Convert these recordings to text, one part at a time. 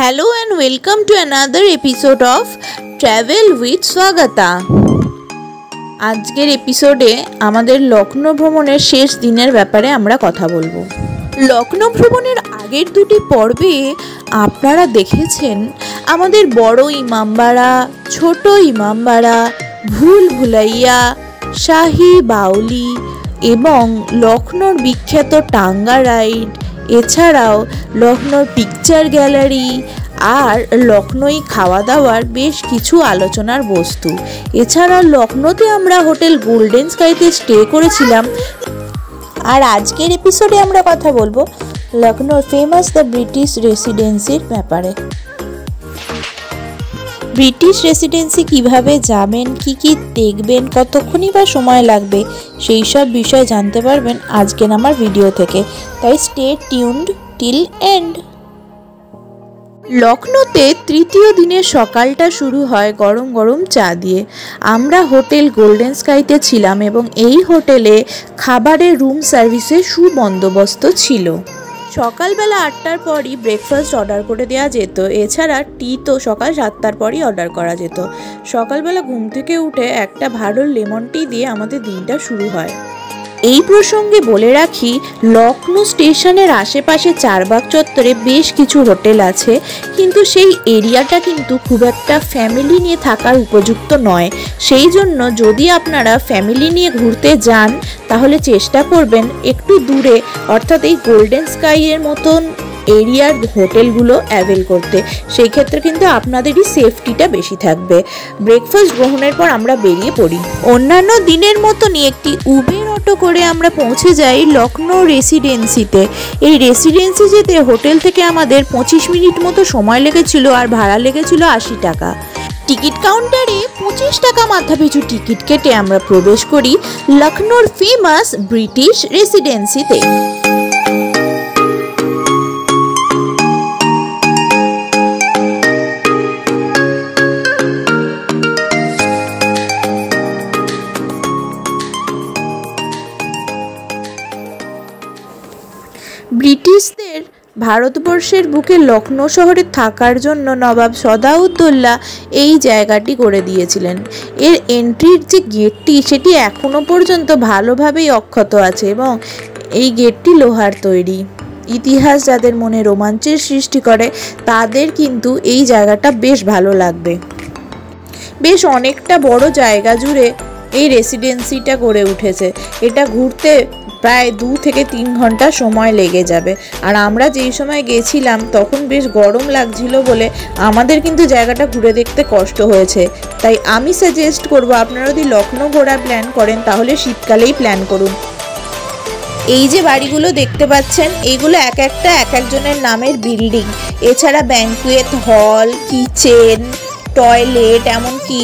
Hello and welcome to another episode of Travel with Swagata. আজকের এপিসোডে আমাদের লখনৌ ভ্রমণের শেষ দিনের ব্যাপারে আমরা কথা বলবো। লখনৌ ভ্রমণের আগের দুটি পর্বে আপনারা দেখেছেন আমাদের বড় ইমামবাড়া, ছোট ইমামবাড়া, ভুল ভুলাইয়া, শাহী বাউলি এবং লখনৌর বিখ্যাত টাঙ্গা রাইড, এছাড়াও লখনৌর পিকচার গ্যালারি আর লখনৌই খাওয়া দাওয়ার বেশ কিছু আলোচনার বস্তু। এছাড়া লখনৌতে আমরা হোটেল গোল্ডেন স্কাইতে স্টে করেছিলাম। আর আজকের এপিসোডে আমরা কথা বলবো লখনৌর ফেমাস দ্য ব্রিটিশ রেসিডেন্সির ব্যাপারে। ব্রিটিশ রেসিডেন্সি কিভাবে যাবেন, কি কি দেখবেন, কতক্ষণই বা সময় লাগবে, সেই সব বিষয় জানতে পারবেন আজকের আমার ভিডিও থেকে, তাই স্টে টিউনড টিল এন্ড। লখনৌতে তৃতীয় দিনের সকালটা শুরু হয় গরম গরম চা দিয়ে। আমরা হোটেল গোল্ডেন স্কাইতে ছিলাম এবং এই হোটেলে খাবারের রুম সার্ভিসের সুবন্দোবস্ত ছিল। সকালবেলা 8টার পরই ব্রেকফাস্ট অর্ডার করে দেওয়া যেত, এছাড়া টি তো সকাল 7টার পরই অর্ডার করা যেত। সকালবেলা ঘুম থেকে উঠে একটা ভালো লেমন টি দিয়ে আমাদের দিনটা শুরু হয়। এই প্রসঙ্গে বলে রাখি, লখনৌ স্টেশনের আশেপাশে চারবাগ চত্বরে বেশ কিছু হোটেল আছে, কিন্তু সেই এরিয়াটা কিন্তু খুব একটা ফ্যামিলি নিয়ে থাকার উপযুক্ত নয়। সেই জন্য যদি আপনারা ফ্যামিলি নিয়ে ঘুরতে যান তাহলে চেষ্টা করবেন একটু দূরে, অর্থাৎ এই গোল্ডেন স্কাইয়ের মতন এরিয়ার হোটেলগুলো অ্যাভেল করতে। সেই ক্ষেত্রে কিন্তু আপনাদেরই সেফটিটা বেশি থাকবে। ব্রেকফাস্ট গ্রহণের পর আমরা বেরিয়ে পড়ি। অন্যান্য দিনের মতনই একটি উবের অটো করে আমরা পৌঁছে যাই লখনৌ রেসিডেন্সিতে। এই রেসিডেন্সি যেতে হোটেল থেকে আমাদের 25 মিনিট মতো সময় লেগেছিল আর ভাড়া লেগেছিল 80 টাকা। টিকিট কাউন্টারে 25 টাকা মাথাপিছু টিকিট কেটে আমরা প্রবেশ করি লখনৌর ফেমাস ব্রিটিশ রেসিডেন্সিতে। ব্রিটিশদের ভারতবর্ষের বুকে লখনৌ শহরে থাকার জন্য নবাব সদাউদ্দৌলা এই জায়গাটি করে দিয়েছিলেন। এর এন্ট্রির যে গেটটি সেটি এখনো পর্যন্ত ভালোভাবেই অক্ষত আছে এবং এই গেটটি লোহার তৈরি। ইতিহাস যাদের মনে রোমাঞ্চের সৃষ্টি করে তাদের কিন্তু এই জায়গাটা বেশ ভালো লাগবে। বেশ অনেকটা বড় জায়গা জুড়ে এই রেসিডেন্সিটা গড়ে উঠেছে। এটা ঘুরতে প্রায় 2 থেকে 3 ঘন্টা সময় লেগে যাবে। আর আমরা যেই সময় গেছিলাম তখন বেশ গরম লাগছিল বলে আমাদের কিন্তু জায়গাটা ঘুরে দেখতে কষ্ট হয়েছে। তাই আমি সাজেস্ট করব আপনারা যদি লখনৌ ঘোরার প্ল্যান করেন তাহলে শীতকালেই প্ল্যান করুন। এই যে বাড়িগুলো দেখতে পাচ্ছেন এইগুলো এক একজনের নামের বিল্ডিং। এছাড়া ব্যাংকুয়েট হল, কিচেন, টয়লেট, এমনকি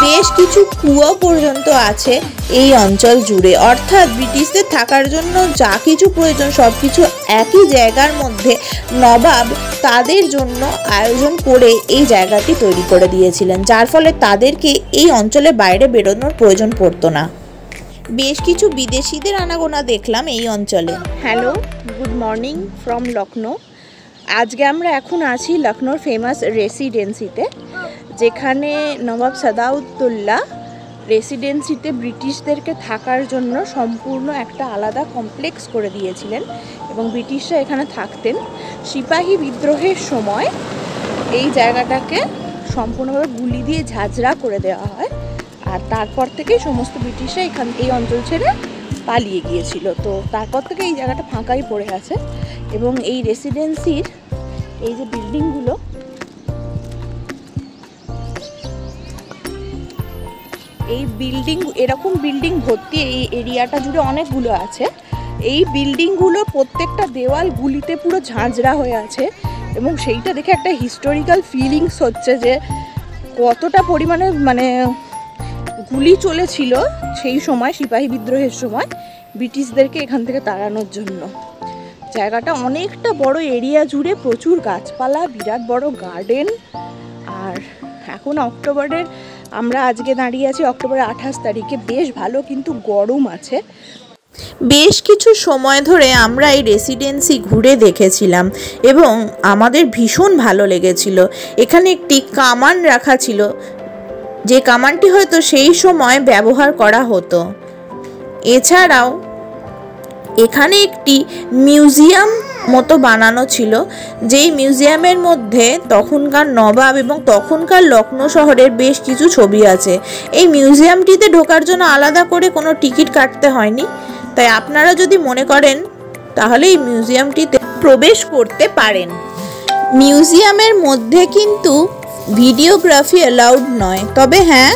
বেশ কিছু কুয়ো পর্যন্ত আছে এই অঞ্চল জুড়ে। অর্থাৎ ব্রিটিশদের থাকার জন্য যা কিছু প্রয়োজন সব কিছু একই জায়গার মধ্যে নবাব তাদের জন্য আয়োজন করে এই জায়গাটি তৈরি করে দিয়েছিলেন, যার ফলে তাদেরকে এই অঞ্চলের বাইরে বেরোনোর প্রয়োজন পড়তো না। বেশ কিছু বিদেশিদের আনাগোনা দেখলাম এই অঞ্চলে। Hello, good morning from Lucknow. আজকে আমরা এখন আছি লখনৌর ফেমাস রেসিডেন্সিতে, যেখানে নবাব সদাউদ্দৌলা রেসিডেন্সিতে ব্রিটিশদেরকে থাকার জন্য সম্পূর্ণ একটা আলাদা কমপ্লেক্স করে দিয়েছিলেন এবং ব্রিটিশরা এখানে থাকতেন। সিপাহী বিদ্রোহের সময় এই জায়গাটাকে সম্পূর্ণভাবে গুলি দিয়ে ঝাঁঝরা করে দেওয়া হয় আর তারপর থেকে সমস্ত ব্রিটিশরা এই অঞ্চল ছেড়ে পালিয়ে গিয়েছিল। তো তারপর থেকে এই জায়গাটা ফাঁকাই পড়ে আছে এবং এই রেসিডেন্সির এই যে বিল্ডিংগুলো, এই বিল্ডিং এরকম বিল্ডিং ভর্তি এই এরিয়াটা জুড়ে অনেকগুলো আছে। এই বিল্ডিংগুলোর প্রত্যেকটা দেওয়াল গুলিতে পুরো ঝাঁঝরা হয়ে আছে এবং সেইটা দেখে একটা হিস্টোরিক্যাল ফিলিংস হচ্ছে যে কতটা পরিমাণে গুলি চলেছিল সেই সময় সিপাহী বিদ্রোহের সময় ব্রিটিশদেরকে এখান থেকে তাড়ানোর জন্য। জায়গাটা অনেকটা বড় এরিয়া জুড়ে, প্রচুর গাছপালা, বিরাট বড় গার্ডেন। আর এখন আমরা আজকে দাঁড়িয়ে আছি অক্টোবরের 28 তারিখে। বেশ ভালো কিন্তু গরম আছে। বেশ কিছু সময় ধরে আমরা এই রেসিডেন্সি ঘুরে দেখেছিলাম এবং আমাদের ভীষণ ভালো লেগেছিল। এখানে একটি কামান রাখা ছিল, যে কামানটি হয়তো সেই সময় ব্যবহার করা হতো। এছাড়াও এখানে একটি মিউজিয়াম মতো বানানো ছিল, যেই মিউজিয়ামের মধ্যে তখনকার নবাব এবং তখনকার লখনৌ শহরের বেশ কিছু ছবি আছে। এই মিউজিয়ামটিতে ঢোকার জন্য আলাদা করে কোনো টিকিট কাটতে হয়নি, তাই আপনারা যদি মনে করেন তাহলে এই মিউজিয়ামটিতে প্রবেশ করতে পারেন। মিউজিয়ামের মধ্যে কিন্তু ভিডিওগ্রাফি অ্যালাউড নয়, তবে হ্যাঁ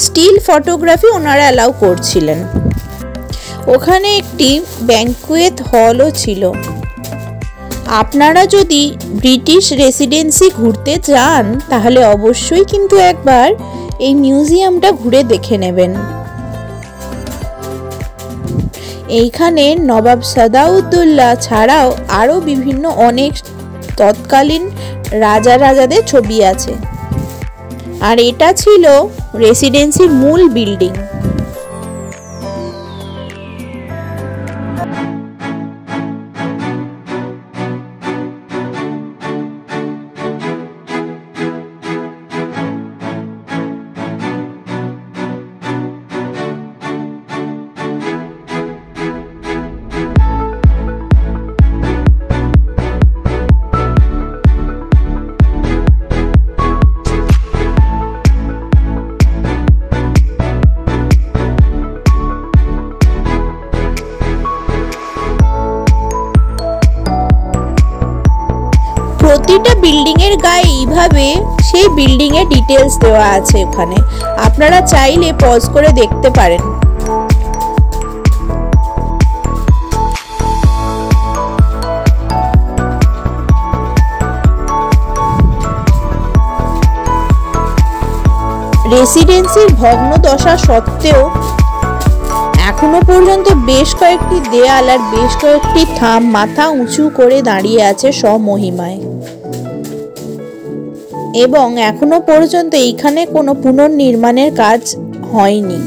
স্টিল ফটোগ্রাফি ওনারা অ্যালাউ করছিলেন। ওখানে একটি ব্যাংকুয়েট হলও ছিল। আপনারা যদি ব্রিটিশ রেসিডেন্সি ঘুরতে চান তাহলে অবশ্যই কিন্তু একবার এই মিউজিয়ামটা ঘুরে দেখে নেবেন। এইখানে নবাব সাদাউদ্দৌলা ছাড়াও আরও বিভিন্ন অনেক তৎকালীন রাজাদের ছবি আছে। আর এটা ছিল রেসিডেন্সির মূল বিল্ডিং। প্রতিটা বিল্ডিং এর গায়ে এইভাবে সেই বিল্ডিং এর ডিটেইলস দেওয়া আছে। ওখানে আপনারা চাইলে পজ করে দেখতে পারেন। রেসিডেন্সির ভগ্ন দশা সত্ত্বেও এখনো পর্যন্ত বেশ কয়েকটি দেয়াল আর বেশ কয়েকটি থাম মাথা উঁচু করে দাঁড়িয়ে আছে স্বমহিমায়, এবং এখনো পর্যন্ত এইখানে কোনো পুনর্নির্মাণের কাজ হয়নি।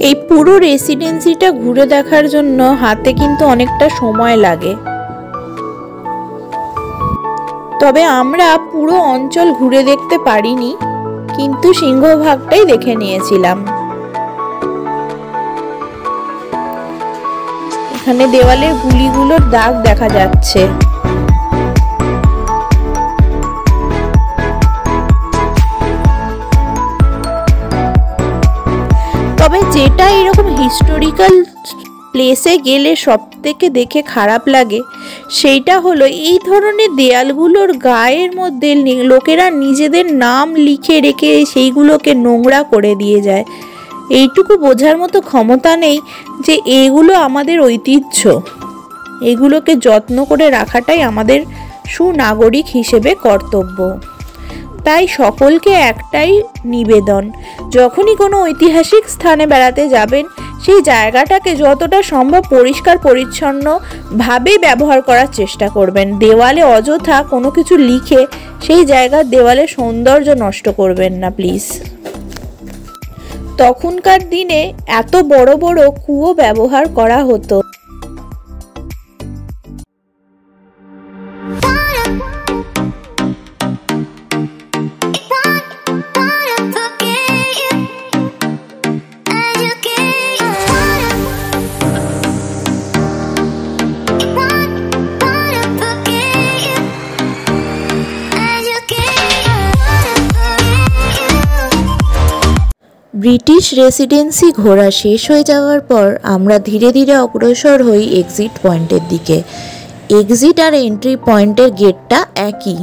এই পুরো রেসিডেন্সিটা ঘুরে দেখার জন্য হাতে কিন্তু অনেকটা সময় লাগে, তবে আমরা পুরো অঞ্চল ঘুরে দেখতে পারিনি, কিন্তু সিংহভাগটাই দেখে নিয়েছিলাম। এখানে দেওয়ালের গুলিগুলোর দাগ দেখা যাচ্ছে। তবে যেটা এরকম হিস্টোরিক্যাল প্লেসে গেলে সব থেকে দেখে খারাপ লাগে সেইটা হলো এই ধরনের দেয়ালগুলোর গায়ের মধ্যে লোকেরা নিজেদের নাম লিখে রেখে সেইগুলোকে নোংরা করে দিয়ে যায়। এইটুকু বোঝার মতো ক্ষমতা নেই যে এগুলো আমাদের ঐতিহ্য, এগুলোকে যত্ন করে রাখাটাই আমাদের সুনাগরিক হিসেবে কর্তব্য। তাই সকলকে একটাই নিবেদন, যখনই কোনো ঐতিহাসিক স্থানে বেড়াতে যাবেন সেই জায়গাটাকে যতটা সম্ভব পরিষ্কার পরিচ্ছন্নভাবে ব্যবহার করার চেষ্টা করবেন। দেওয়ালে অযথা কোনো কিছু লিখে সেই জায়গার দেওয়ালে সৌন্দর্য নষ্ট করবেন না প্লিজ। তখনকার দিনে এত বড় বড় কুয়ো ব্যবহার করা হতো। ব্রিটিশ রেসিডেন্সি ঘোরা শেষ হয়ে যাওয়ার পর আমরা ধীরে ধীরে অগ্রসর হই এক্সিট পয়েন্টের দিকে। এক্সিট আর এন্ট্রি পয়েন্টের গেটটা একই।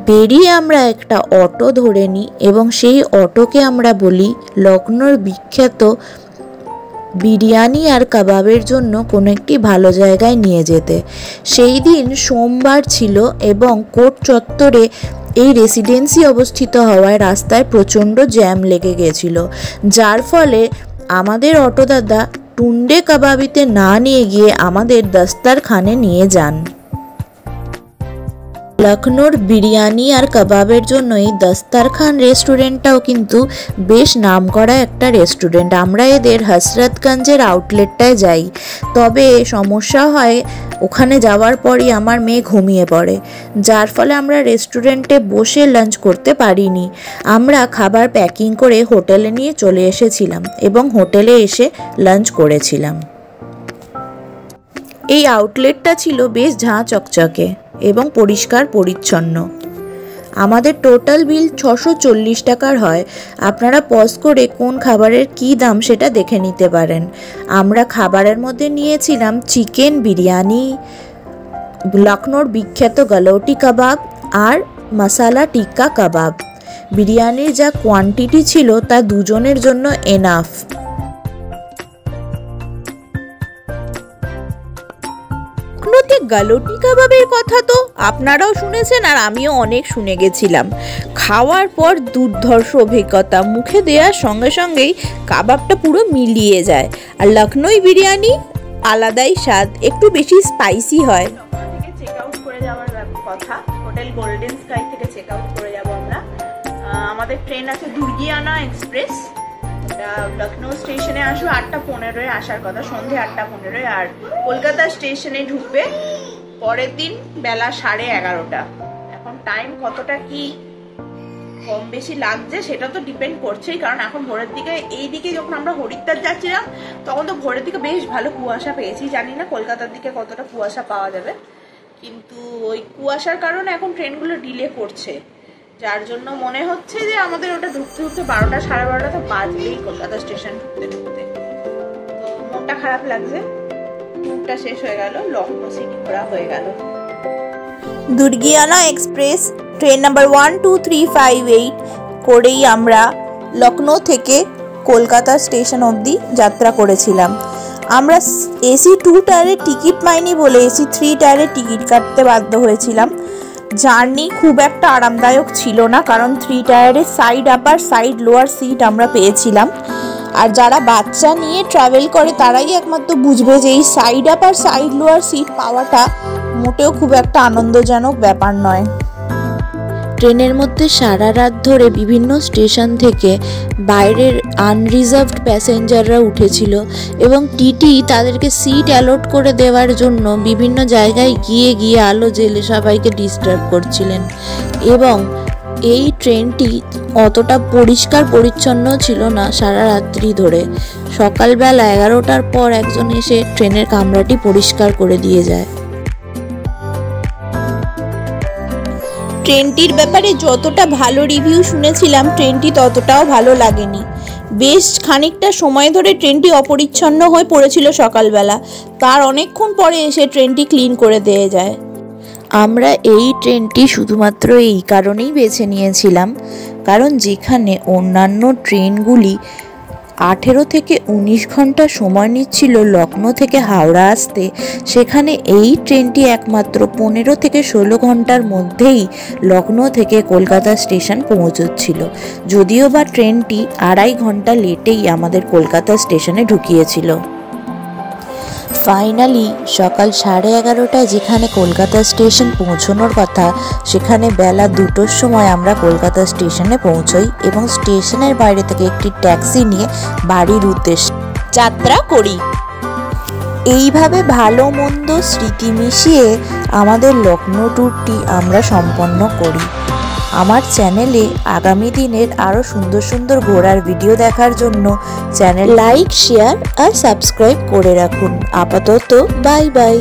বেরিয়ে আমরা একটা অটো ধরে নিই এবং সেই অটোকে আমরা বলি লখনৌর বিখ্যাত বিরিয়ানি আর কাবাবের জন্য কোনো একটি ভালো জায়গায় নিয়ে যেতে। সেই দিন সোমবার ছিল এবং কোর্ট চত্বরে এই রেসিডেন্সি অবস্থিত হওয়ায় রাস্তায় প্রচণ্ড জ্যাম লেগে গেছিল, যার ফলে আমাদের অটোদাদা টুন্ডে কাবাবিতে না নিয়ে গিয়ে আমাদের দস্তারখানে নিয়ে যান। লখনৌর বিরিয়ানি আর কাবাবের জন্যই দস্তরখান রেস্টুরেন্টটাও কিন্তু বেশ নামকরা একটা রেস্টুরেন্ট। আমরা এদের হসরতগঞ্জের আউটলেটটায় যাই, তবে সমস্যা হয় ওখানে যাওয়ার পরই আমার মেয়ে ঘুমিয়ে পড়ে, যার ফলে আমরা রেস্টুরেন্টে বসে লাঞ্চ করতে পারিনি। আমরা খাবার প্যাকিং করে হোটেলে নিয়ে চলে এসেছিলাম এবং হোটেলে এসে লাঞ্চ করেছিলাম। এই আউটলেটটা ছিল বেশ ঝাঁ চকচকে এবং পরিষ্কার পরিচ্ছন্ন। আমাদের টোটাল বিল 640 টাকার হয়। আপনারা পজ করে কোন খাবারের কী দাম সেটা দেখে নিতে পারেন। আমরা খাবারের মধ্যে নিয়েছিলাম চিকেন বিরিয়ানি, লখনৌর বিখ্যাত গালৌটি কাবাব আর মশালা টিক্কা কাবাব। বিরিয়ানির যা কোয়ান্টিটি ছিল তা দুজনের জন্য এনাফ। লখনৌতে গালৌটি কাবাবের কথা তো আপনারাও শুনেছেন আর আমিও অনেক শুনে গেছিলাম। খাওয়ার পর দুর্ধর্ষ অভিজ্ঞতা, মুখে দেওয়ার সঙ্গে সঙ্গেই কাবাবটা পুরো মিলিয়ে যায়। আর লখনৌ বিরিয়ানি আলাদাই স্বাদ, একটু বেশি স্পাইসি হয়। চেক আউট করে যাওয়ার কথা, হোটেল গোল্ডেন স্কাই থেকে চেক আউট করে যাব আমরা। আমাদের ট্রেন আছে দুর্গিয়ানা এক্সপ্রেস, লখনৌ স্টেশনে আসবে 8:15 আসার কথা, সন্ধ্যে 8:15, আর কলকাতা স্টেশনে ঢুকবে পরের দিন বেলা 11:30। এখন টাইম কতটা কি কম বেশি লাগছে সেটা তো ডিপেন্ড করছেই, কারণ এখন ভোরের দিকে এই দিকে যখন আমরা হরিদ্বার যাচ্ছিলাম তখন তো ভোরের দিকে বেশ ভালো কুয়াশা পেয়েছি। জানি না কলকাতার দিকে কতটা কুয়াশা পাওয়া যাবে, কিন্তু ওই কুয়াশার কারণে এখন ট্রেনগুলো ডিলে করছে, যার জন্য মনে হচ্ছে যে আমাদের ওটা ঢুকতে ঢুকতে 12টা 12:30 তো বাজবেই কলকাতা স্টেশন ঢুকতে ঢুকতে। তো মনটা খারাপ লাগছে, ট্যুরটা শেষ হয়ে গেল, লখনৌ সিটি ঘোরা হয়ে গেল। দুর্গিয়ানা এক্সপ্রেস ট্রেন নাম্বার 12358 করেই আমরা লখনৌ থেকে কলকাতা স্টেশন অবধি যাত্রা করেছিলাম। আমরা এসি 2 টায়ারের টিকিট পাইনি বলে এসি 3 টায়ারের টিকিট কাটতে বাধ্য হয়েছিলাম। জার্নি খুব একটা আরামদায়ক ছিল না, কারণ 3 টায়ারের side upper side lower seat আমরা পেয়েছিলাম। আর যারা বাচ্চা নিয়ে ট্রাভেল করে তারাই একমাত্র বুঝবে যে এই side upper side lower seat পাওয়াটা মোটেও খুব একটা আনন্দজনক ব্যাপার নয়। ট্রেনের মধ্যে সারা রাত ধরে বিভিন্ন স্টেশন থেকে বাইরের আনরিজার্ভড প্যাসেঞ্জাররা উঠেছিল এবং টিটি তাদেরকে সিট অ্যালট করে দেওয়ার জন্য বিভিন্ন জায়গায় গিয়ে গিয়ে আলো জ্বেলে সবাইকে ডিস্টার্ব করছিলেন। এবং এই ট্রেনটি অতটা পরিষ্কার পরিচ্ছন্ন ছিল না সারা রাত্রি ধরে। সকালবেলা 11টার পর একজন এসে ট্রেনের কামরাটি পরিষ্কার করে দিয়ে যায়। ট্রেনটির ব্যাপারে যতটা ভালো রিভিউ শুনেছিলাম ট্রেনটি ততটাও ভালো লাগেনি। বেশ খানিকটা সময় ধরে ট্রেনটি অপরিচ্ছন্ন হয়ে পড়েছিল সকালবেলা, তার অনেকক্ষণ পরে এসে ট্রেনটি ক্লিন করে দিয়ে যায়। আমরা এই ট্রেনটি শুধুমাত্র এই কারণেই বেছে নিয়েছিলাম, কারণ যেখানে অন্যান্য ট্রেনগুলি 18 থেকে 19 ঘন্টা সময় নিচ্ছিল লখনৌ থেকে হাওড়া আসতে, সেখানে এই ট্রেনটি একমাত্র 15 থেকে 16 ঘন্টার মধ্যেই লখনৌ থেকে কলকাতা স্টেশন পৌঁছচ্ছিল। যদিও বা ট্রেনটি 2.5 ঘন্টা লেটেই আমাদের কলকাতা স্টেশনে ঢুকিয়েছিল। ফাইনালি সকাল 11:30টায় যেখানে কলকাতা স্টেশন পৌঁছানোর কথা, সেখানে বেলা 2টোর সময় আমরা কলকাতা স্টেশনে পৌঁছই এবং স্টেশনের বাইরে থেকে একটি ট্যাক্সি নিয়ে বাড়ির উদ্দেশ্যে যাত্রা করি। এইভাবে ভালো মন্দ স্মৃতি মিশিয়ে আমাদের লখনৌ ট্যুরটি আমরা সম্পন্ন করি। আমার চ্যানেলে আগামী দিনের আরও সুন্দর সুন্দর ঘোরার ভিডিও দেখার জন্য চ্যানেল লাইক, শেয়ার আর সাবস্ক্রাইব করে রাখুন। আপাতত বাই বাই।